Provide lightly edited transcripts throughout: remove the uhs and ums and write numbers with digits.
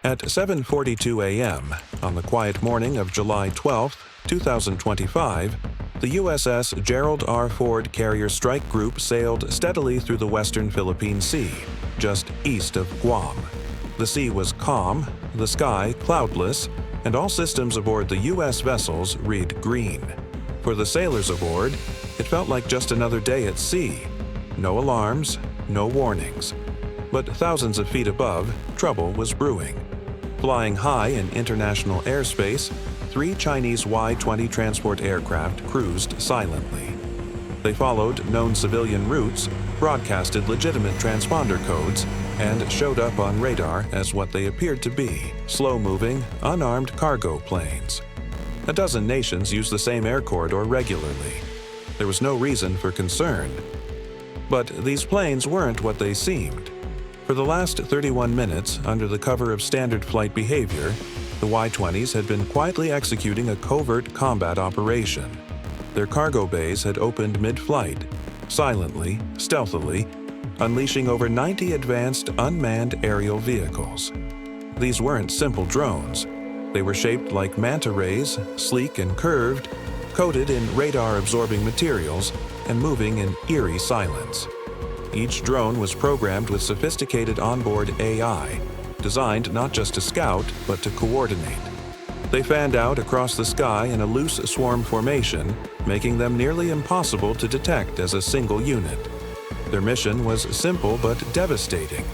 At 7:42 a.m. on the quiet morning of July 12, 2025, the USS Gerald R. Ford Carrier Strike Group sailed steadily through the western Philippine Sea, just east of Guam. The sea was calm, the sky cloudless, and all systems aboard the U.S. vessels read green. For the sailors aboard, it felt like just another day at sea. No alarms, no warnings. But thousands of feet above, trouble was brewing. Flying high in international airspace, 3 Chinese Y-20 transport aircraft cruised silently. They followed known civilian routes, broadcasted legitimate transponder codes, and showed up on radar as what they appeared to be: slow-moving, unarmed cargo planes. A dozen nations use the same air corridor regularly. There was no reason for concern. But these planes weren't what they seemed. For the last 31 minutes, under the cover of standard flight behavior, the Y-20s had been quietly executing a covert combat operation. Their cargo bays had opened mid-flight, silently, stealthily, unleashing over 90 advanced unmanned aerial vehicles. These weren't simple drones. They were shaped like manta rays, sleek and curved, coated in radar-absorbing materials, and moving in eerie silence. Each drone was programmed with sophisticated onboard AI, designed not just to scout, but to coordinate. They fanned out across the sky in a loose swarm formation, making them nearly impossible to detect as a single unit. Their mission was simple but devastating: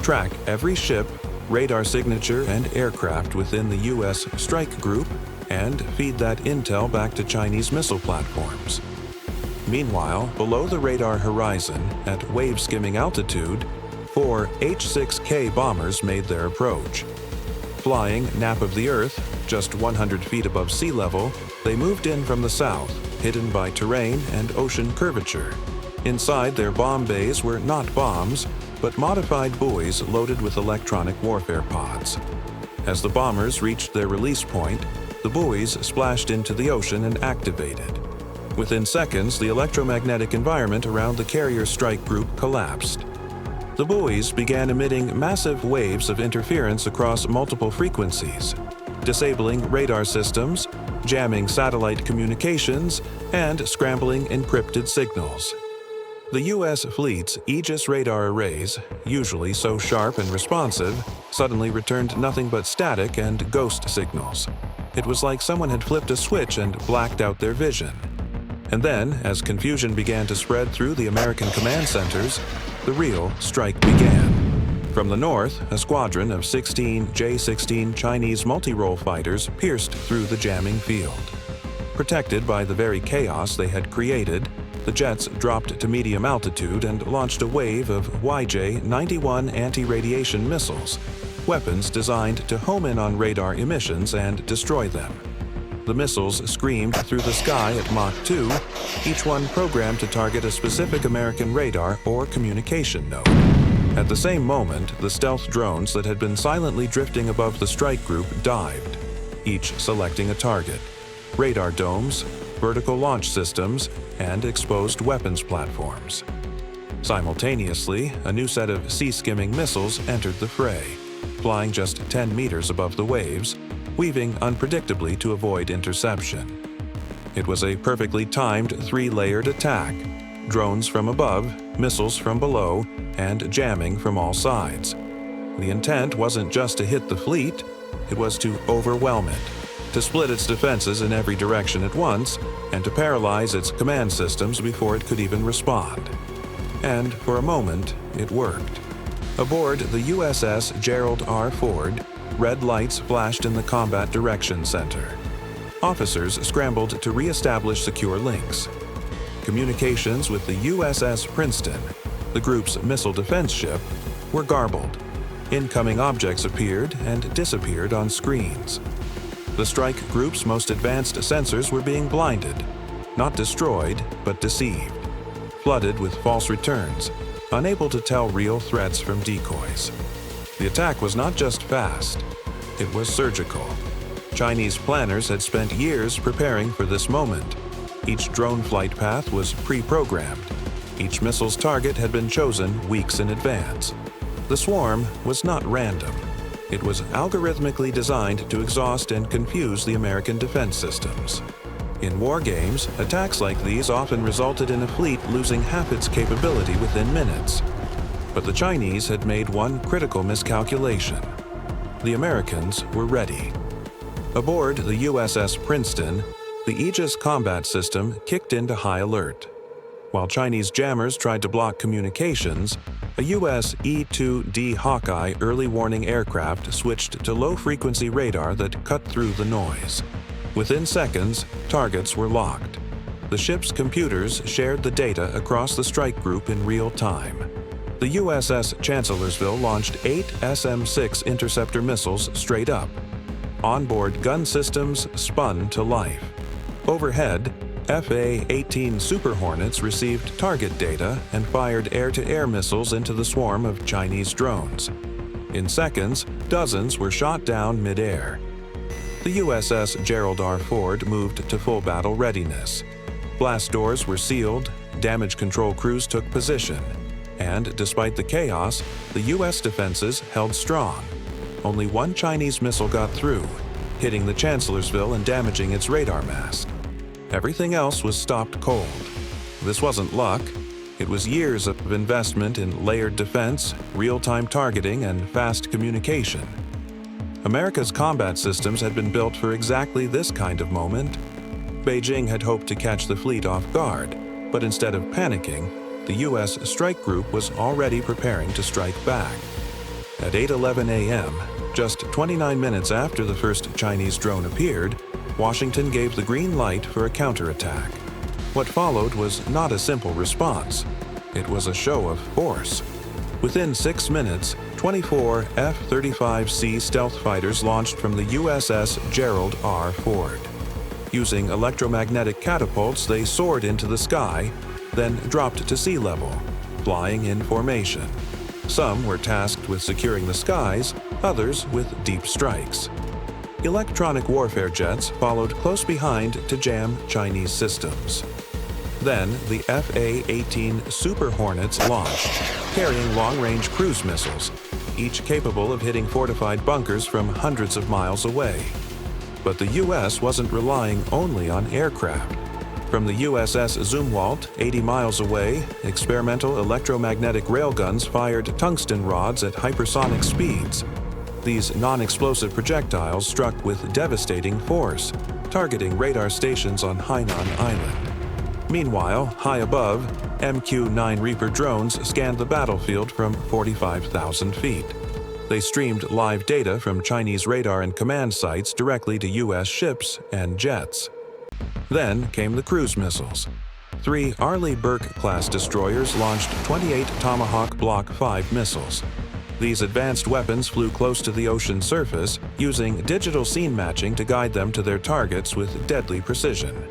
track every ship, radar signature, and aircraft within the U.S. strike group and feed that intel back to Chinese missile platforms. Meanwhile, below the radar horizon, at wave-skimming altitude, 4 H-6K bombers made their approach. Flying nap of the Earth, just 100 feet above sea level, they moved in from the south, hidden by terrain and ocean curvature. Inside their bomb bays were not bombs, but modified buoys loaded with electronic warfare pods. As the bombers reached their release point, the buoys splashed into the ocean and activated. Within seconds, the electromagnetic environment around the carrier strike group collapsed. The buoys began emitting massive waves of interference across multiple frequencies, disabling radar systems, jamming satellite communications, and scrambling encrypted signals. The U.S. fleet's Aegis radar arrays, usually so sharp and responsive, suddenly returned nothing but static and ghost signals. It was like someone had flipped a switch and blacked out their vision. And then, as confusion began to spread through the American command centers, the real strike began. From the north, a squadron of 16 J-16 Chinese multi-role fighters pierced through the jamming field. Protected by the very chaos they had created, the jets dropped to medium altitude and launched a wave of YJ-91 anti-radiation missiles, weapons designed to home in on radar emissions and destroy them. The missiles screamed through the sky at Mach 2, each one programmed to target a specific American radar or communication node. At the same moment, the stealth drones that had been silently drifting above the strike group dived, each selecting a target: radar domes, vertical launch systems, and exposed weapons platforms. Simultaneously, a new set of sea-skimming missiles entered the fray, flying just 10 meters above the waves, weaving unpredictably to avoid interception. It was a perfectly timed 3-layered attack: drones from above, missiles from below, and jamming from all sides. The intent wasn't just to hit the fleet, it was to overwhelm it, to split its defenses in every direction at once, and to paralyze its command systems before it could even respond. And for a moment, it worked. Aboard the USS Gerald R. Ford, red lights flashed in the Combat Direction Center. Officers scrambled to re-establish secure links. Communications with the USS Princeton, the group's missile defense ship, were garbled. Incoming objects appeared and disappeared on screens. The strike group's most advanced sensors were being blinded, not destroyed, but deceived, flooded with false returns, unable to tell real threats from decoys. The attack was not just fast, it was surgical. Chinese planners had spent years preparing for this moment. Each drone flight path was pre-programmed. Each missile's target had been chosen weeks in advance. The swarm was not random. It was algorithmically designed to exhaust and confuse the American defense systems. In war games, attacks like these often resulted in a fleet losing half its capability within minutes. But the Chinese had made one critical miscalculation. The Americans were ready. Aboard the USS Princeton, the Aegis combat system kicked into high alert. While Chinese jammers tried to block communications, a U.S. E-2D Hawkeye early warning aircraft switched to low-frequency radar that cut through the noise. Within seconds, targets were locked. The ship's computers shared the data across the strike group in real time. The USS Chancellorsville launched 8 SM-6 interceptor missiles straight up. Onboard gun systems spun to life. Overhead, FA-18 Super Hornets received target data and fired air-to-air missiles into the swarm of Chinese drones. In seconds, dozens were shot down mid-air. The USS Gerald R. Ford moved to full battle readiness. Blast doors were sealed, damage control crews took position, and despite the chaos, the U.S. defenses held strong. Only one Chinese missile got through, hitting the Chancellorsville and damaging its radar mast. Everything else was stopped cold. This wasn't luck. It was years of investment in layered defense, real-time targeting, and fast communication. America's combat systems had been built for exactly this kind of moment. Beijing had hoped to catch the fleet off guard, but instead of panicking, the U.S. strike group was already preparing to strike back. At 8:11 a.m., just 29 minutes after the first Chinese drone appeared, Washington gave the green light for a counterattack. What followed was not a simple response. It was a show of force. Within 6 minutes, 24 F-35C stealth fighters launched from the USS Gerald R. Ford. Using electromagnetic catapults, they soared into the sky, then dropped to sea level, flying in formation. Some were tasked with securing the skies, others with deep strikes. Electronic warfare jets followed close behind to jam Chinese systems. Then the FA-18 Super Hornets launched, carrying long-range cruise missiles, each capable of hitting fortified bunkers from hundreds of miles away. But the U.S. wasn't relying only on aircraft. From the USS Zumwalt, 80 miles away, experimental electromagnetic railguns fired tungsten rods at hypersonic speeds. These non-explosive projectiles struck with devastating force, targeting radar stations on Hainan Island. Meanwhile, high above, MQ-9 Reaper drones scanned the battlefield from 45,000 feet. They streamed live data from Chinese radar and command sites directly to U.S. ships and jets. Then came the cruise missiles. 3 Arleigh Burke-class destroyers launched 28 Tomahawk Block 5 missiles. These advanced weapons flew close to the ocean surface, using digital scene matching to guide them to their targets with deadly precision.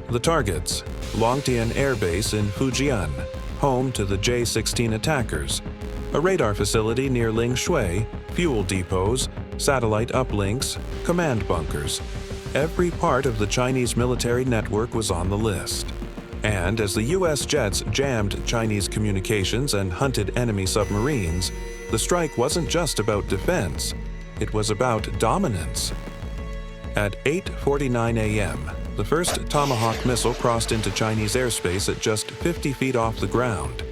The targets: Longtian Air Base in Fujian, home to the J-16 attackers, a radar facility near Lingshui, fuel depots, satellite uplinks, command bunkers. Every part of the Chinese military network was on the list. And as the U.S. jets jammed Chinese communications and hunted enemy submarines, the strike wasn't just about defense, it was about dominance. At 8:49 a.m., the first Tomahawk missile crossed into Chinese airspace at just 50 feet off the ground.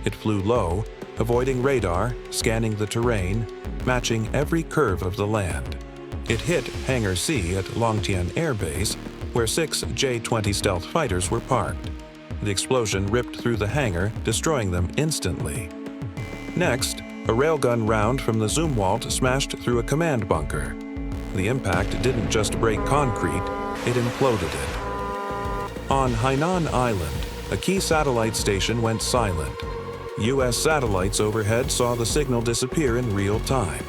It flew low, avoiding radar, scanning the terrain, matching every curve of the land. It hit Hangar C at Longtian Air Base, where 6 J-20 stealth fighters were parked. The explosion ripped through the hangar, destroying them instantly. Next, a railgun round from the Zumwalt smashed through a command bunker. The impact didn't just break concrete, it imploded it. On Hainan Island, a key satellite station went silent. U.S. satellites overhead saw the signal disappear in real time.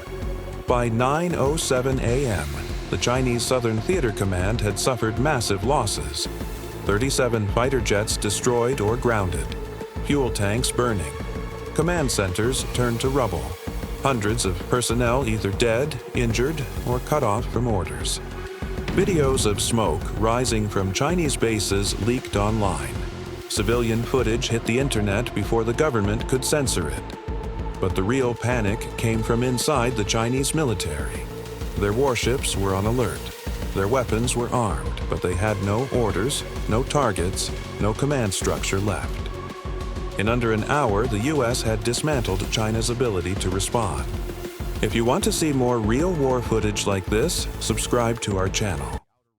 By 9:07 a.m., the Chinese Southern Theater Command had suffered massive losses. 37 fighter jets destroyed or grounded, fuel tanks burning, command centers turned to rubble, hundreds of personnel either dead, injured, or cut off from orders. Videos of smoke rising from Chinese bases leaked online. Civilian footage hit the internet before the government could censor it. But the real panic came from inside the Chinese military. Their warships were on alert. Their weapons were armed, but they had no orders, no targets, no command structure left. In under an hour, the U.S. had dismantled China's ability to respond. If you want to see more real war footage like this, subscribe to our channel.